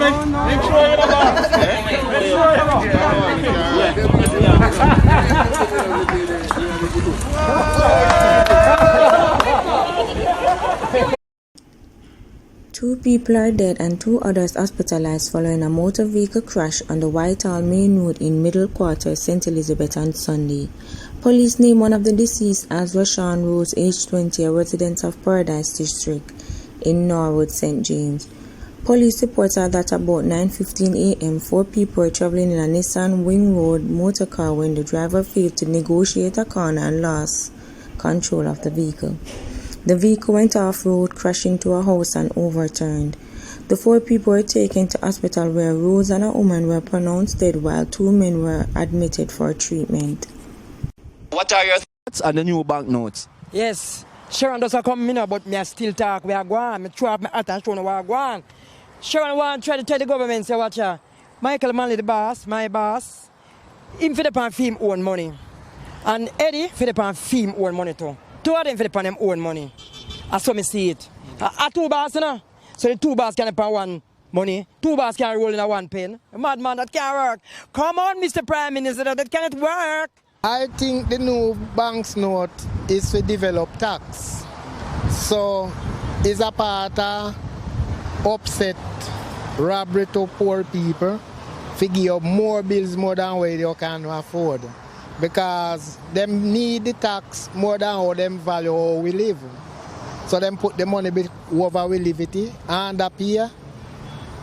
Make sure you're the boss. Make sure you're the boss. Two people are dead and two others hospitalized following a motor vehicle crash on the Whitehall Main Road in Middle Quarter, St. Elizabeth on Sunday. Police named one of the deceased as Rashawn Rose, age 20, a resident of Paradise District in Norwood, St. James. Police reported that about 9:15 a.m., four people were traveling in a Nissan Wing Road motor car when the driver failed to negotiate a corner and lost control of the vehicle. The vehicle went off-road, crashing into a house and overturned. The four people were taken to hospital where Rose and a woman were pronounced dead while two men were admitted for treatment. What are your thoughts on the new banknotes? Yes, Sharon doesn't come in, but me still talk. We are going. I throw up my hat and show no we are going. Sharon want to try to tell the government, say, watch her. Michael Manley, the boss, my boss, him for the pan fee him own money. And Eddie for the pan fee him own money too. Two of them for the pan them own money. I saw me see it. Two boss, you know? So the two boss can pay one money. Two boss can roll in a one pen. A madman, that can't work. Come on, Mr. Prime Minister, that cannot work. I think the new bank's note is to develop tax. So it's a part of upset robbery to poor people to give up more bills more than what they can afford. Because them need the tax more than how them value how we live. So them put the money over we live it and up here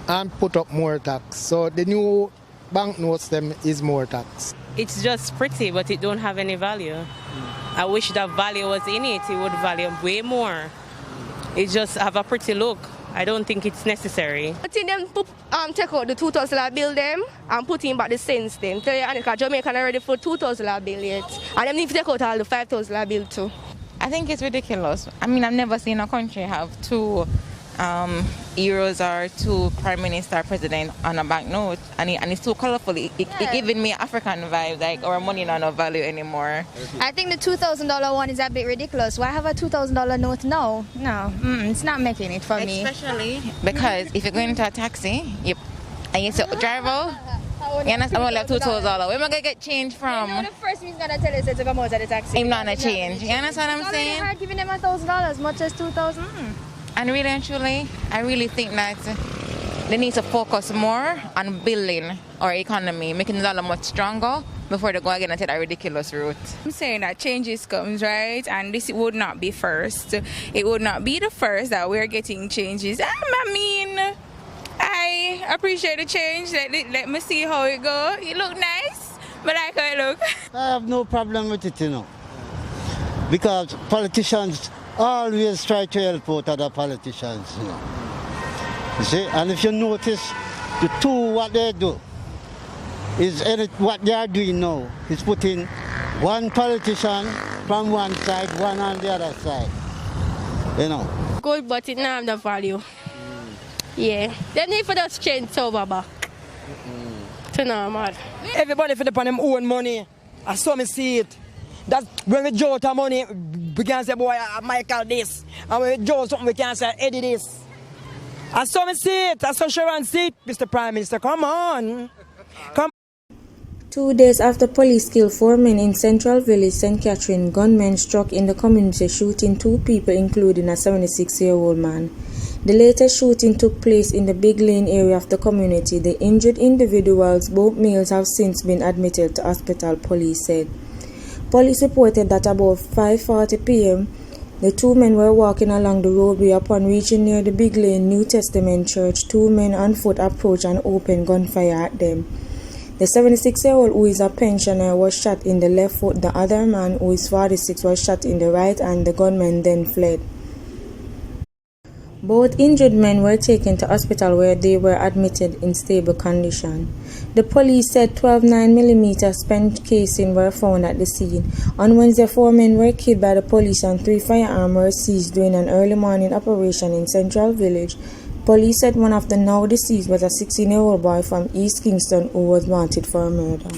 and put up more tax. So the new banknotes them is more tax. It's just pretty, but it don't have any value. I wish that value was in it. It would value way more. It just have a pretty look. I don't think it's necessary. I think them take out the $2,000 bill them and put in back the cents them. Tell you, because Jamaica not ready for $2,000 bill yet. And them need to take out all the $5,000 bill too. I think it's ridiculous. I mean, I've never seen a country have two heroes or two prime minister, president on a banknote, and it's too colorful. It giving me African vibes, like our money not no value anymore. I think the $2,000 one is a bit ridiculous. Why have a $2,000 note now? No, it's not making it for me. Especially because if you're going into a taxi, and you say, driver, you understand, I'm only have $2,000. Where am I going to get change from? You know the first thing he's going to tell us is to come out of the taxi. I'm not going to change. You understand what I'm saying? It's hard giving them $1,000 much as $2,000. And really and truly, I really think that they need to focus more on building our economy, making the dollar much stronger before they go again and take that ridiculous route. I'm saying that changes comes, right? And this would not be first. It would not be the first that we're getting changes. I mean, I appreciate the change. Let me see how it go. It look nice, but I can't look. I have no problem with it, because politicians always try to help out other politicians, You see, and if you notice, the two, what they do, what they are doing now is putting one politician from one side, one on the other side, Good, but it not have the value. Yeah, they need for that change over back. To normal. Everybody for the pan them own money. I saw me see it. That when we draw the money, we can say, boy, Michael this. And when we draw something, we can say, Eddie this. I saw me see it. I saw Sharon see it, Mr. Prime Minister. Come on. 2 days after police killed four men in Central Village, St. Catherine, gunmen struck in the community, shooting two people, including a 76-year-old man. The latest shooting took place in the Big Lane area of the community. The injured individuals, both males, have since been admitted to hospital, police said. Police reported that about 5:40 p.m., the two men were walking along the roadway. Upon reaching near the Big Lane New Testament Church, two men on foot approached and opened gunfire at them. The 76-year-old, who is a pensioner, was shot in the left foot. The other man, who is 46, was shot in the right, and the gunman then fled. Both injured men were taken to hospital where they were admitted in stable condition. The police said 12 9mm spent casings were found at the scene. On Wednesday, 4 men were killed by the police and 3 firearms were seized during an early morning operation in Central Village. Police said one of the now deceased was a 16-year-old boy from East Kingston who was wanted for murder.